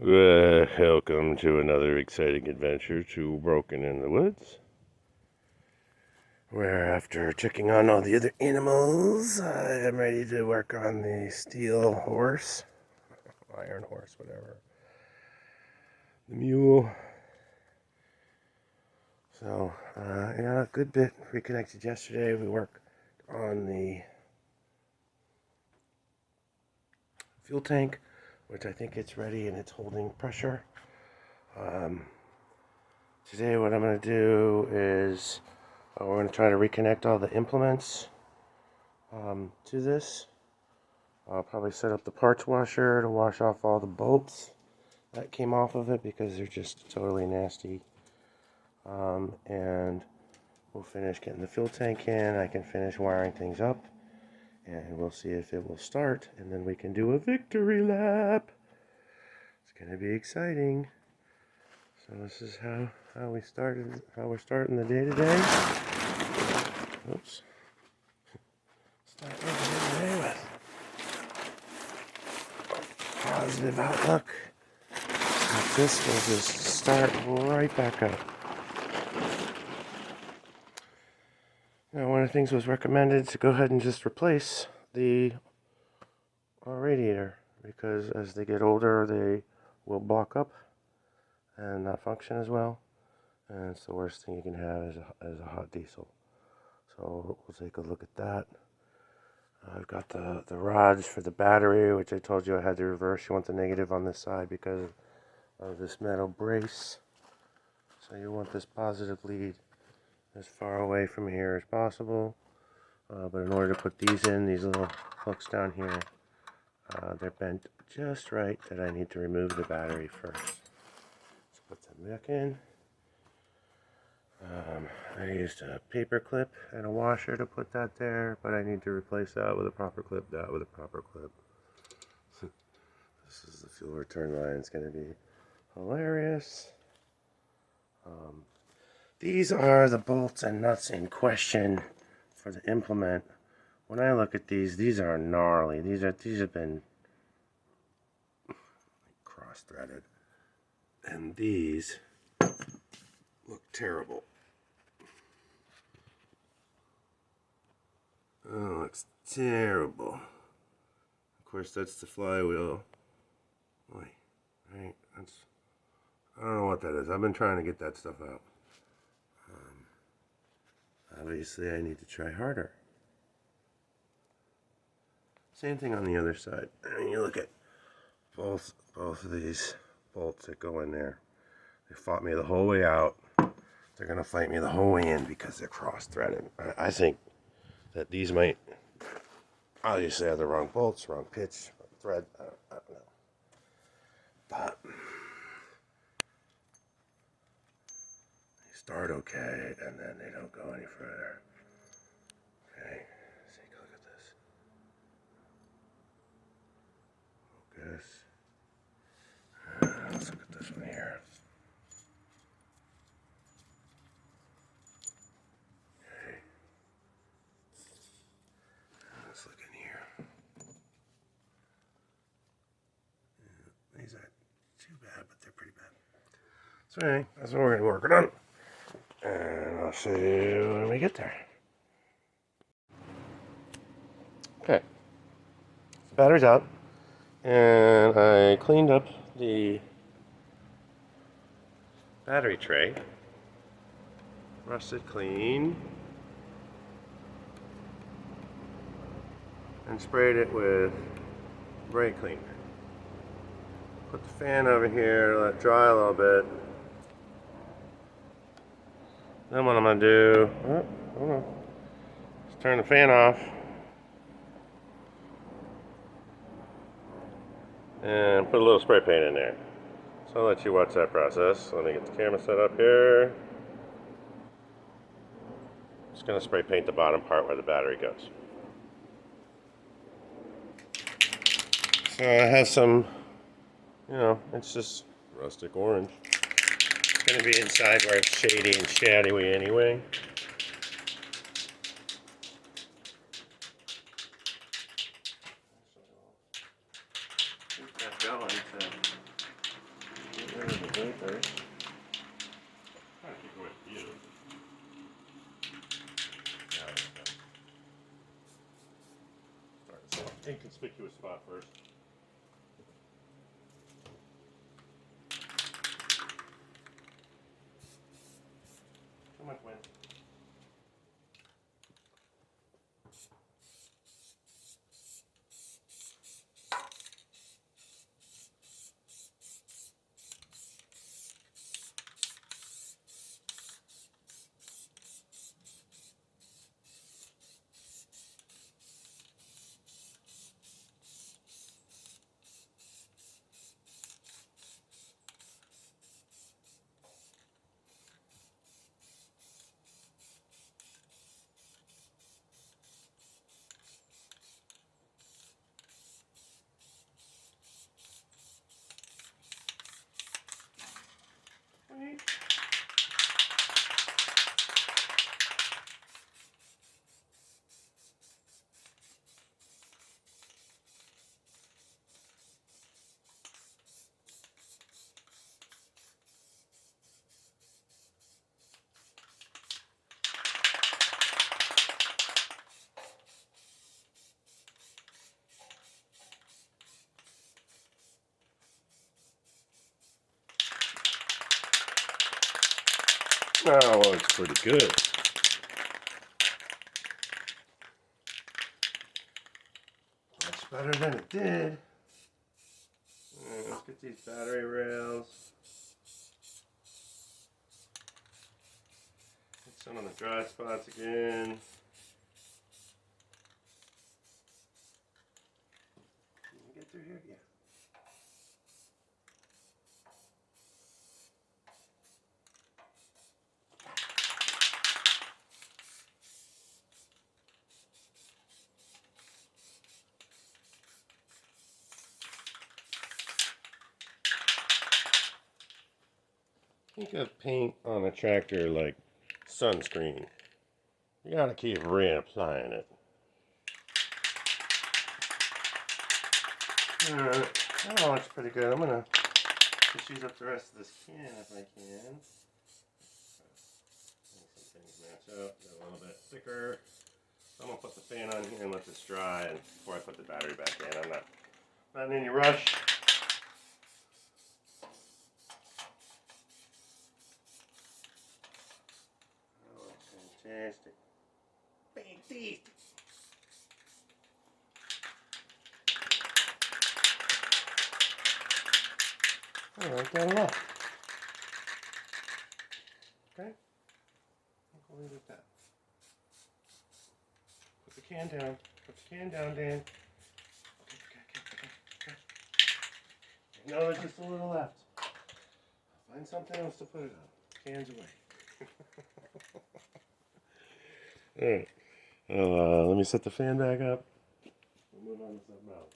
Welcome to another exciting adventure to Broken in the Woods, where after checking on all the other animals, I am ready to work on the steel horse, iron horse, whatever, the mule. So, yeah, a good bit reconnected yesterday. We worked on the fuel tank, which I think it's ready and it's holding pressure. Today what I'm going to do is we're going to try to reconnect all the implements to this. I'll probably set up the parts washer to wash off all the bolts that came off of it because they're just totally nasty. And we'll finish getting the fuel tank in. I can finish wiring things up and we'll see if it will start, and then we can do a victory lap. It's going to be exciting. So this is how we're starting the day today. Oops. Start the day today with positive outlook. Like this will just start right back up. Now, one of the things was recommended to go ahead and just replace the radiator, because as they get older they will block up and not function as well, and it's the worst thing you can have as a hot diesel. So we'll take a look at that. I've got the rods for the battery, which I told you I had to reverse. You want the negative on this side because of this metal brace. So you want this positive lead as far away from here as possible. But in order to put these in, these little hooks down here, they're bent just right that I need to remove the battery first. Put them back in. I used a paper clip and a washer to put that there, but I need to replace that with a proper clip, that with a proper clip. This is the fuel return line. It's going to be hilarious. These are the bolts and nuts in question for the implement. When I look at these are gnarly. These have been cross-threaded. And these look terrible. Oh, it's terrible. Of course, that's the flywheel. Oy, right? I don't know what that is. I've been trying to get that stuff out. Obviously, I need to try harder. Same thing on the other side. I mean, you look at both of these bolts that go in there. They fought me the whole way out. They're going to fight me the whole way in because they're cross-threaded. I think that these might obviously have the wrong bolts, wrong pitch, wrong thread. I don't know. But they start okay, and then they don't go any further. Okay, let's take a look at this. Focus. Let's look at this one here. Okay. Let's look in here. These aren't too bad, but they're pretty bad. So anyway, that's what we're going to be working on. And I'll see you when we get there. Okay. The battery's out. And I cleaned up the battery tray. Rusted clean. And sprayed it with brake cleaner. Put the fan over here, let it dry a little bit. Then what I'm going to do, hold on, just turn the fan off. And put a little spray paint in there. So I'll let you watch that process. Let me get the camera set up here. Just going to spray paint the bottom part where the battery goes. So I have some, it's just rustic orange. It's going to be inside where it's shady and shadowy anyway. Keep that going to the vapors. Trying to keep away from you. Start this inconspicuous spot first. Too much wind. Oh, well, it's pretty good. Much better than it did. Let's get these battery rails. Get some on the dry spots again. Can you get through here? Yeah. Think of paint on a tractor like sunscreen. You gotta keep reapplying it. Alright, that looks pretty good. I'm gonna just use up the rest of this can if I can. Make some things match up, get a little bit thicker. I'm gonna put the fan on here and let this dry before I put the battery back in. I'm not in any rush. Oh, it's fantastic. Fantastic. I like that a lot. Okay, I'll leave it at that. Put the can down. Put the can down, Dan. Okay. No, there's just a little left. Find something else to put it on. Cans away. Alright. Well, let me set the fan back up. We'll move on to something else.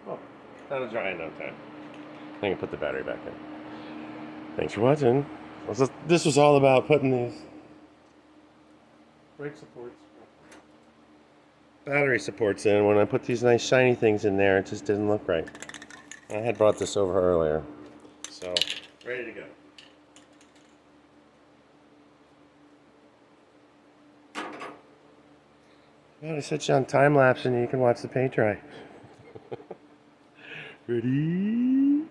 Oh, that'll dry in no time. I can put the battery back in. Thanks for watching. This was all about putting these brake supports, battery supports in. When I put these nice shiny things in there, it just didn't look right. I had brought this over earlier. So, ready to go. Well, I set you on time lapse and you can watch the paint dry. Ready?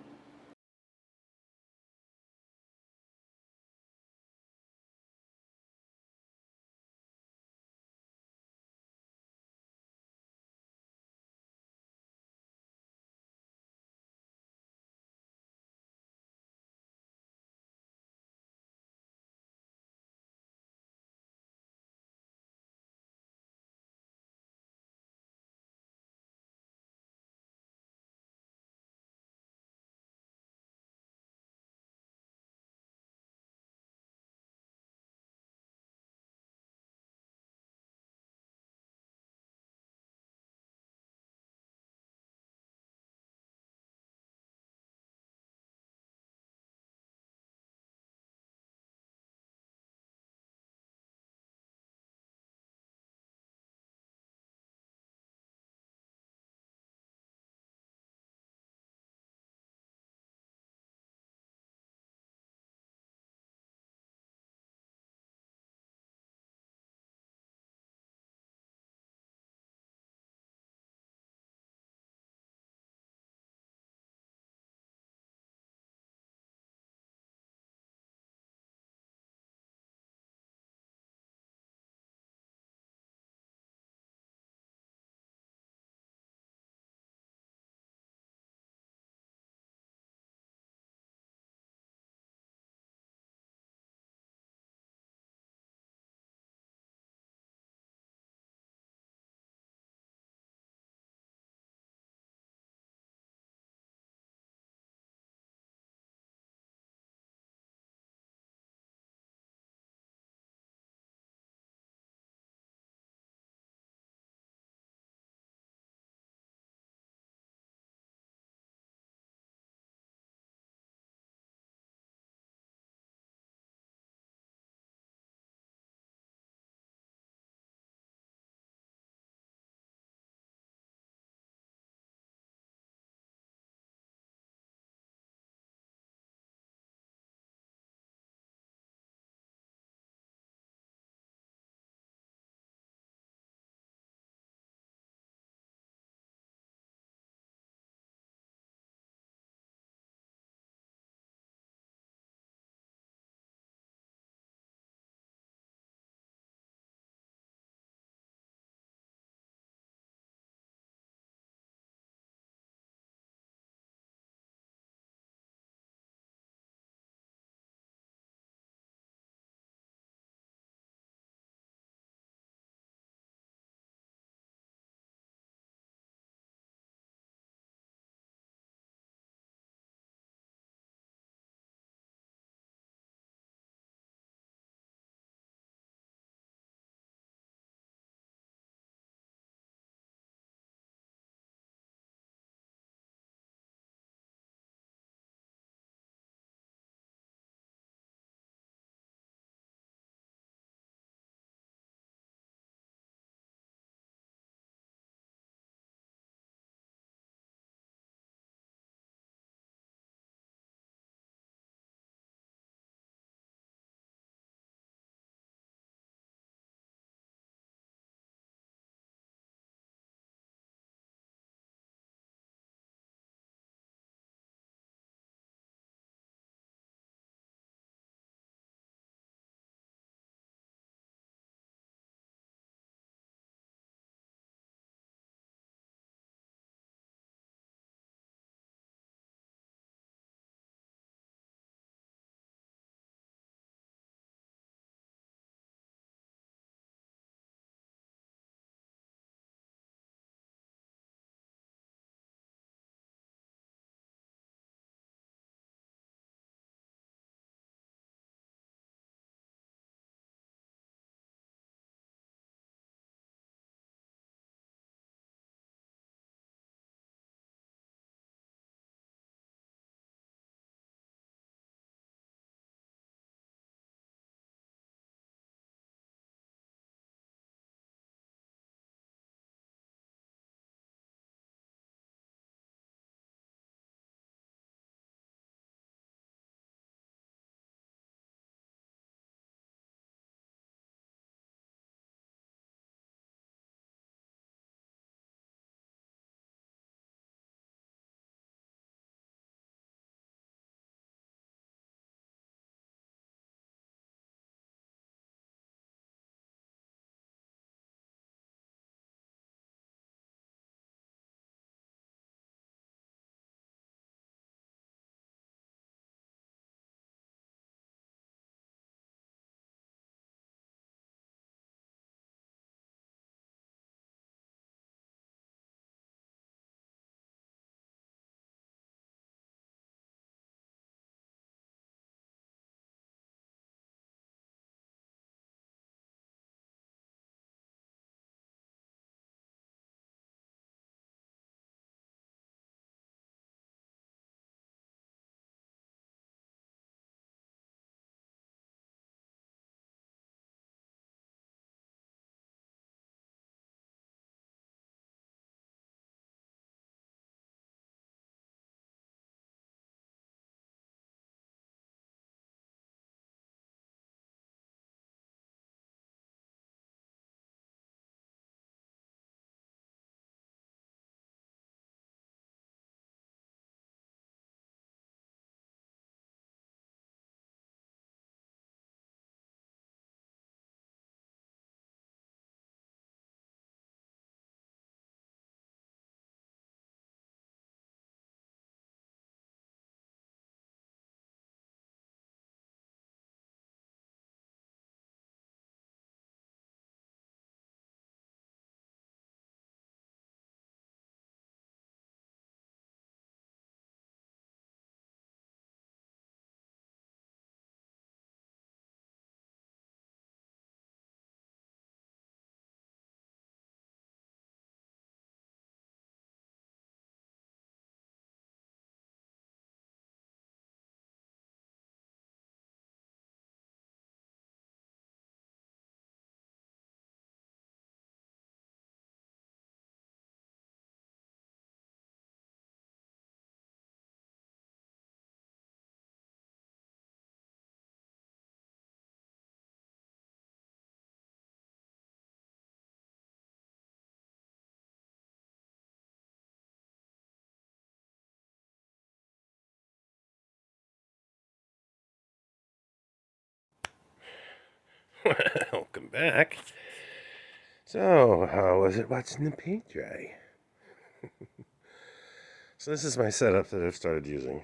Welcome back. So, how was it watching the paint dry? So this is my setup that I've started using.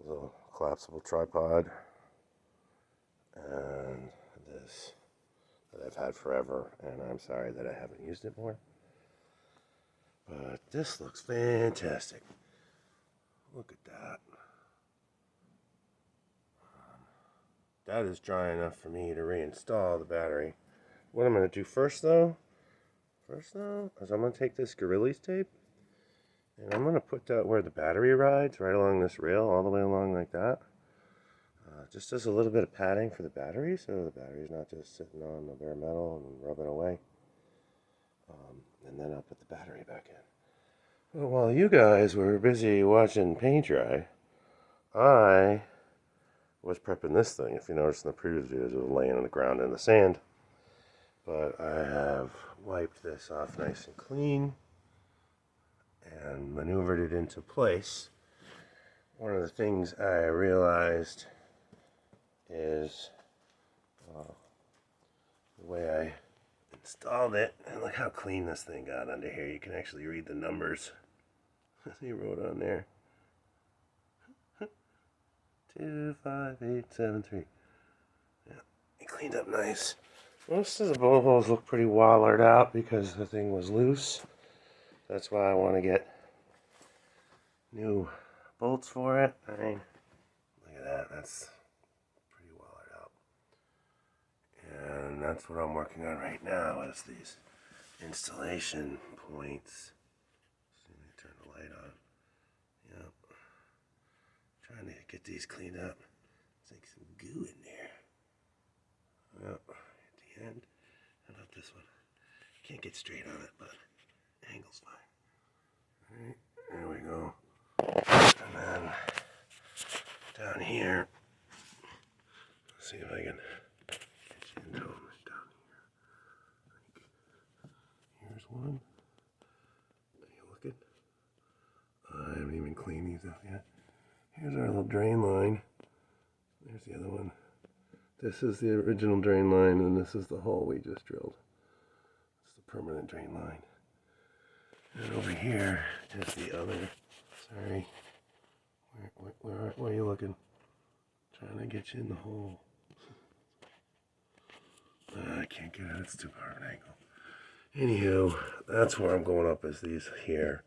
A little collapsible tripod. And this that I've had forever. And I'm sorry that I haven't used it more. But this looks fantastic. Look at that. That is dry enough for me to reinstall the battery. What I'm going to do first, though, is I'm going to take this Gorilla tape and I'm going to put that where the battery rides, right along this rail, all the way along like that. Just as a little bit of padding for the battery, so the battery's not just sitting on the bare metal and rubbing away. And then I'll put the battery back in. Well, while you guys were busy watching paint dry, I was prepping this thing. If you noticed in the previous videos, it was laying on the ground in the sand. But I have wiped this off nice and clean and maneuvered it into place. One of the things I realized is the way I installed it. And look how clean this thing got under here. You can actually read the numbers. He wrote on there. 25873. Yeah, it cleaned up nice. Most of the bullet holes look pretty wallered out because the thing was loose. That's why I want to get new bolts for it. I mean, look at that. That's pretty wallered out. And that's what I'm working on right now is these installation points. Let me turn the light on. Yep. Trying to get these cleaned up. It's like some goo in there. Yep. At the end. How about this one? Can't get straight on it, but angle's fine. Alright, there we go. And then down here, let's see if I can get you into them right down here. Here's one. Are you looking? I haven't even cleaned these up yet. Here's our little drain line. There's the other one. This is the original drain line, and this is the hole we just drilled. It's the permanent drain line. And over here is the other. Sorry. Where are you looking? Trying to get you in the hole. I can't get it. It's too far of an angle. Anywho, that's where I'm going up is these here.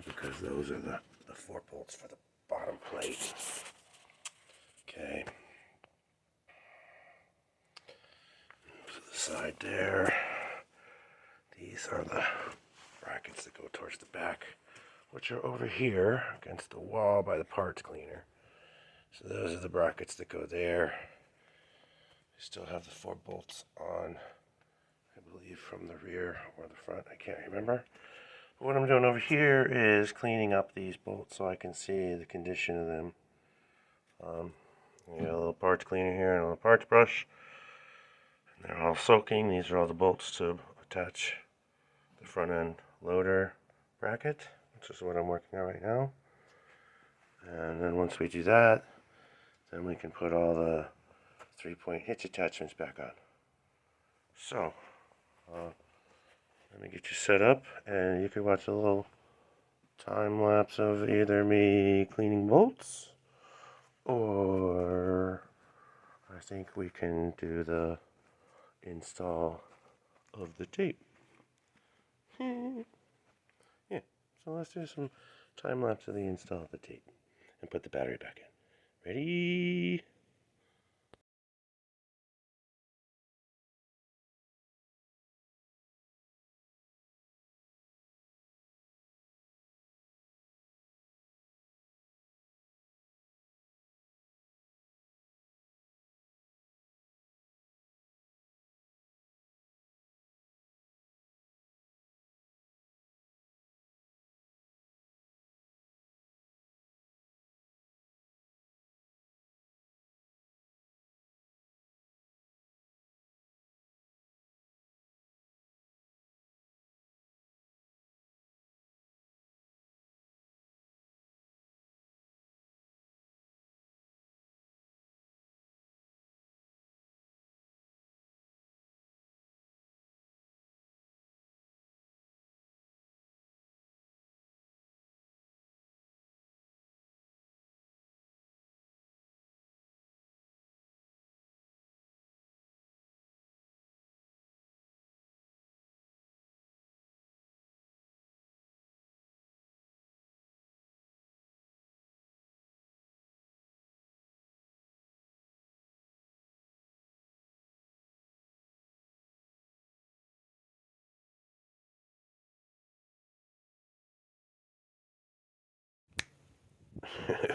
Because those are the 4 bolts for the bottom plate. Okay. To the side there. These are the brackets that go towards the back, which are over here against the wall by the parts cleaner. So those are the brackets that go there. I still have the 4 bolts on, I believe, from the rear or the front. I can't remember. But what I'm doing over here is cleaning up these bolts so I can see the condition of them. I got a little parts cleaner here and a little parts brush. And they're all soaking. These are all the bolts to attach the front end loader bracket, which is what I'm working on right now. And then once we do that, then we can put all the 3-point hitch attachments back on. So, let me get you set up, and you can watch a little time lapse of either me cleaning bolts, or I think we can do the install of the tape. Yeah, so let's do some time lapse of the install of the tape and put the battery back in. Ready?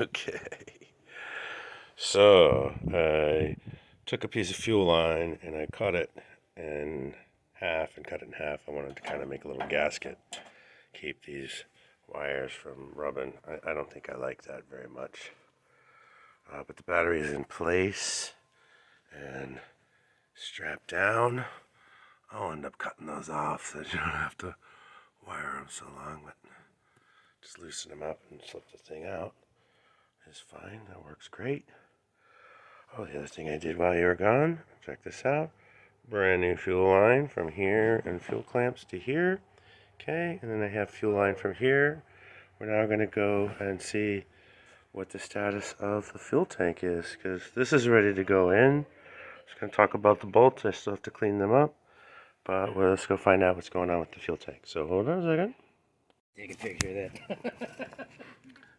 Okay. So I took a piece of fuel line and I cut it in half and cut it in half. I wanted to kind of make a little gasket, keep these wires from rubbing. I don't think I like that very much. But the battery is in place and strapped down. I'll end up cutting those off so that you don't have to wire them so long, but just loosen them up and slip the thing out is fine. That works great. Oh, the other thing I did while you were gone, check this out. Brand new fuel line from here and fuel clamps to here. Okay, and then I have fuel line from here. We're now going to go and see what the status of the fuel tank is, because this is ready to go in. Just going to talk about the bolts. I still have to clean them up, but let's go find out what's going on with the fuel tank. So hold on a second. Take a picture of that.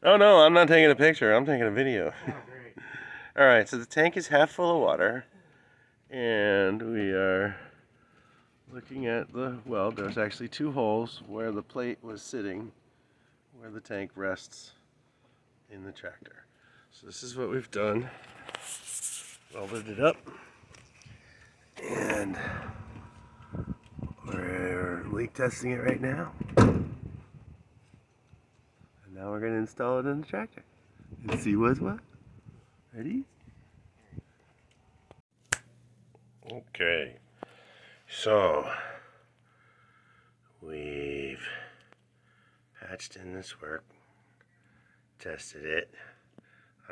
Oh no, I'm not taking a picture. I'm taking a video. Oh, great. All right, so the tank is half full of water, and we are looking at the, well, there's actually two holes where the plate was sitting, where the tank rests in the tractor. So this is what we've done. Welded it up, and we're leak testing it right now. And now we're going to install it in the tractor and see what's what. Ready? Okay, so we've patched in this work, tested it.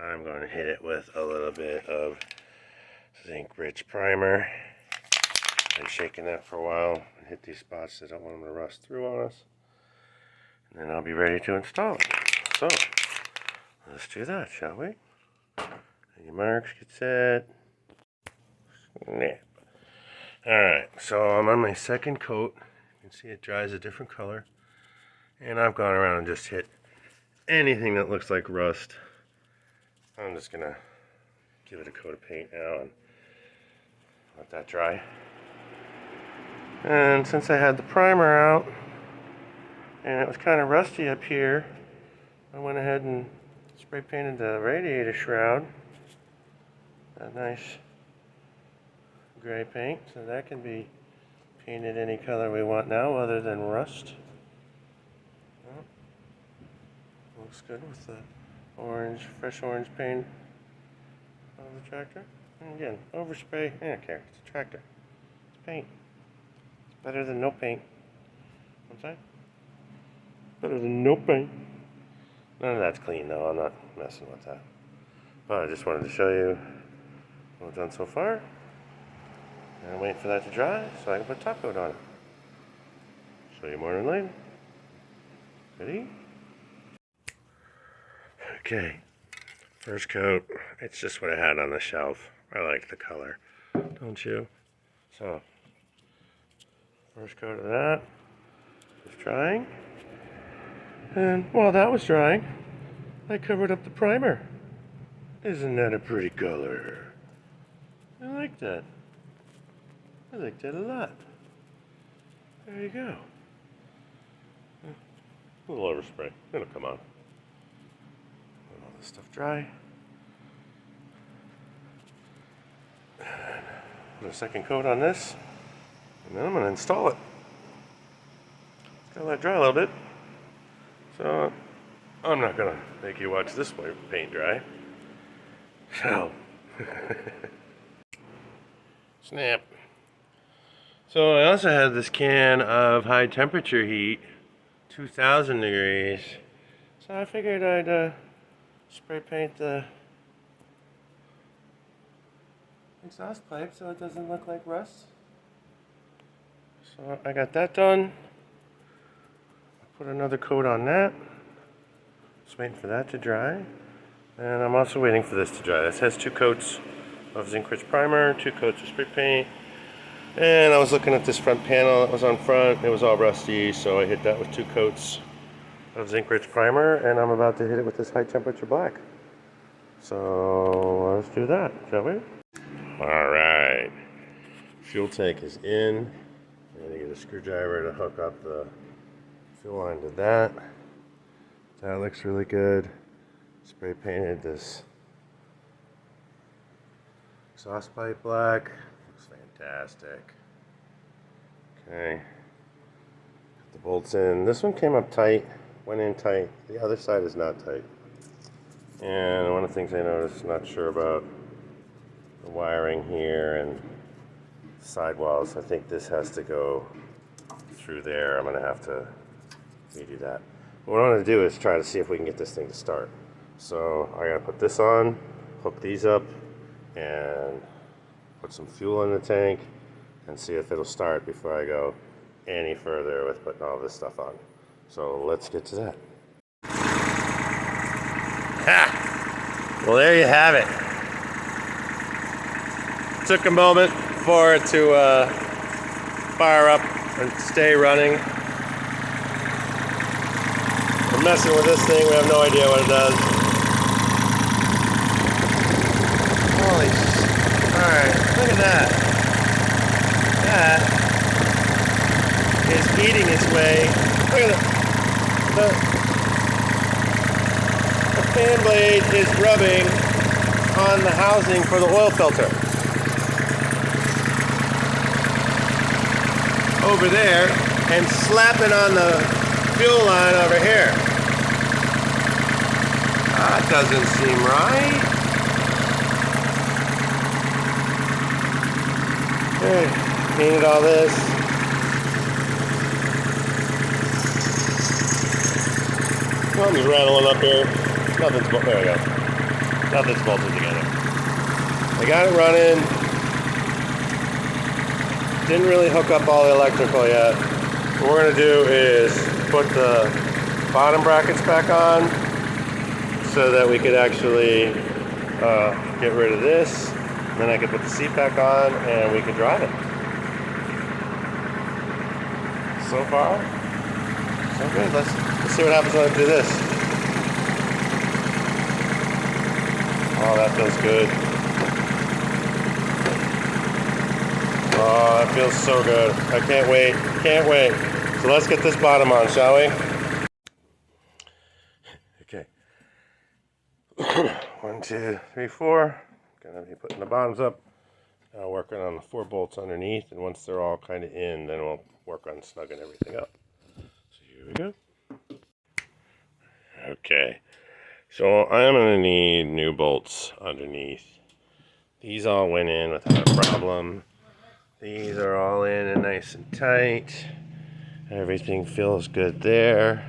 I'm going to hit it with a little bit of zinc rich primer. Been shaking that for a while and hit these spots. I don't want them to rust through on us. And then I'll be ready to install it. So let's do that, shall we? Your marks, get set. Snap. Alright, so I'm on my second coat. You can see it dries a different color. And I've gone around and just hit anything that looks like rust. I'm just gonna give it a coat of paint now and let that dry. And since I had the primer out and it was kind of rusty up here, I went ahead and spray painted the radiator shroud. That nice gray paint, so that can be painted any color we want now other than rust. Well, looks good with the orange, fresh orange paint on the tractor. And again, overspray, I don't care, it's a tractor. It's paint. It's better than no paint. What's that? Better than no paint. None of that's clean though, I'm not messing with that. But I just wanted to show you what we've done so far. And I'm waiting for that to dry so I can put top coat on it. Show you more than later. Ready? Okay. First coat. It's just what I had on the shelf. I like the color. Don't you? So, first coat of that is drying. And while that was drying, I covered up the primer. Isn't that a pretty color? I like that. I like that a lot. There you go. A little overspray. It'll come on. Let all this stuff dry. Put a second coat on this. And then I'm going to install it. It's got to let it dry a little bit. So, I'm not going to make you watch this paint dry. So, snap. So I also had this can of high temperature heat, 2000 degrees. So I figured I'd spray paint the exhaust pipe so it doesn't look like rust. So I got that done. Put another coat on that. Just waiting for that to dry. And I'm also waiting for this to dry. This has 2 coats of zinc rich primer, 2 coats of spray paint. And I was looking at this front panel that was on front. It was all rusty, so I hit that with 2 coats of zinc rich primer, and I'm about to hit it with this high temperature black. So let's do that, shall we? Alright. Fuel tank is in. I'm going to get a screwdriver to hook up the fuel line to that. That looks really good. spray painted this exhaust pipe black. Looks fantastic. Okay. Put the bolts in. This one came up tight, went in tight. The other side is not tight. And one of the things I noticed, not sure about the wiring here and sidewalls. I think this has to go through there. I'm gonna have to redo that. What I want to do is try to see if we can get this thing to start. So I gotta put this on, hook these up, and put some fuel in the tank and see if it'll start before I go any further with putting all this stuff on. So let's get to that. Ha! Well, there you have it. Took a moment for it to fire up and stay running. We're messing with this thing, we have no idea what it does. Holy sh... Alright, look at that. That is eating its way. Look at it. The fan blade is rubbing on the housing for the oil filter. Over there, and slapping on the fuel line over here. That doesn't seem right. Okay, painted all this. Something's rattling up here. Nothing's there we go. Nothing's bolted together. I got it running. Didn't really hook up all the electrical yet. What we're gonna do is put the bottom brackets back on so that we could actually get rid of this. And then I could put the seat back on and we could drive it. So far, so good. Let's see what happens when I do this. Oh, that feels good. Oh, that feels so good. I can't wait. Can't wait. So let's get this bottom on, shall we? Okay. 1, 2, 3, 4. Gonna be putting the bottoms up. Now working on the 4 bolts underneath, and once they're all kind of in, then we'll work on snugging everything up. So here we go. Okay. So I'm gonna need new bolts underneath. These all went in without a problem. These are all in and nice and tight. Everything feels good there.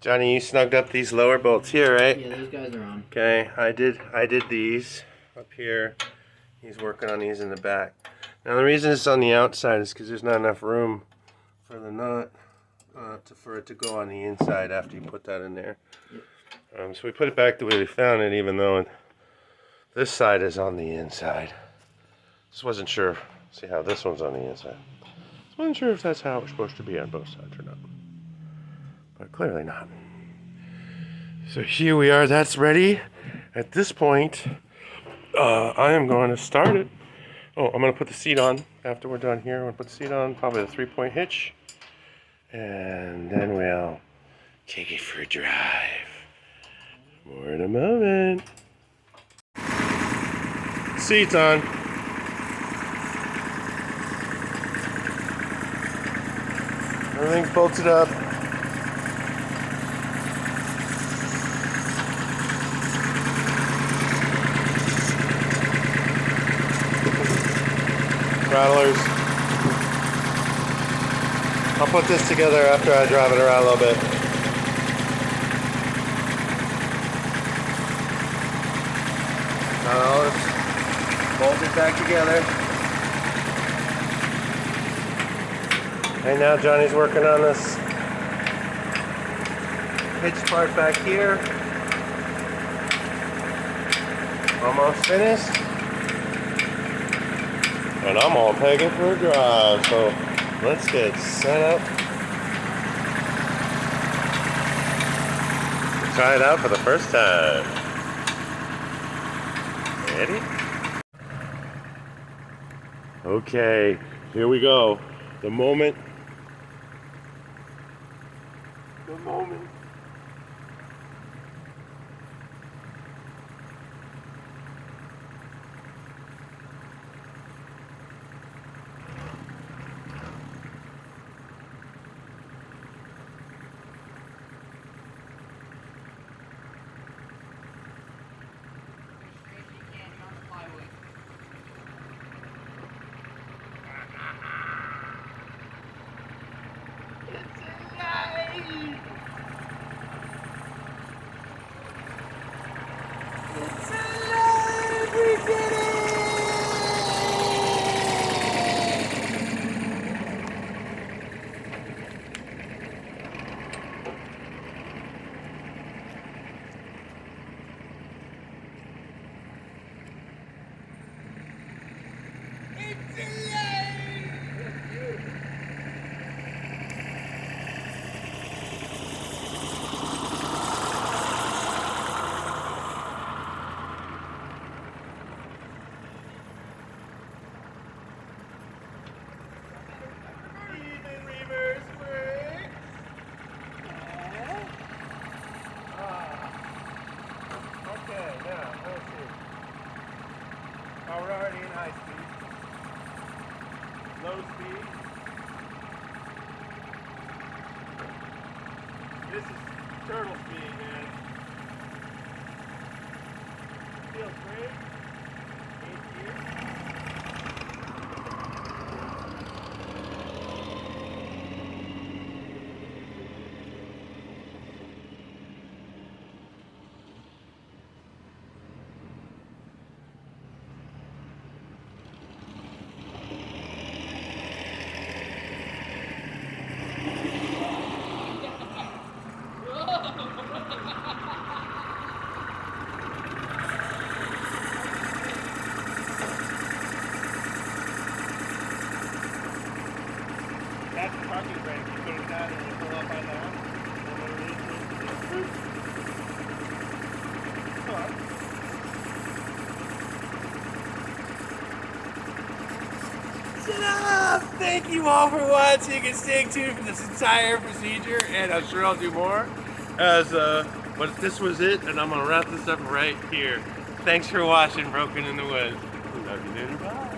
Johnny, you snugged up these lower bolts here, right? Yeah, those guys are on. Okay, I did these up here. He's working on these in the back. Now the reason it's on the outside is because there's not enough room for the nut for it to go on the inside after you put that in there. Yep. So we put it back the way we found it, even though this side is on the inside. Just wasn't sure. See how this one's on the inside. Just wasn't sure if that's how it's supposed to be on both sides or not. But clearly not. So here we are. That's ready. At this point, I am going to start it. Oh, I'm going to put the seat on after we're done here. I'm going to put the seat on, probably the 3-point hitch. And then we'll take it for a drive. More in a moment. Seat's on. Everything's bolted up. Rattlers. I'll put this together after I drive it around a little bit. Now let's bolt it back together. And now Johnny's working on this hitch part back here. Almost finished. And I'm all pegging for a drive, so let's get set up. Try it out for the first time. Ready? Okay, here we go. The moment This is turtle speed, man. Feels great. 8th gear. That's the parking brake. You put it down and you pull up on down. Come on. Ta-da! Thank you all for watching and stay tuned for this entire procedure, and I'm sure I'll do more. But this was it, and I'm gonna wrap this up right here. Thanks for watching Broken in the Woods. Love you later. Bye.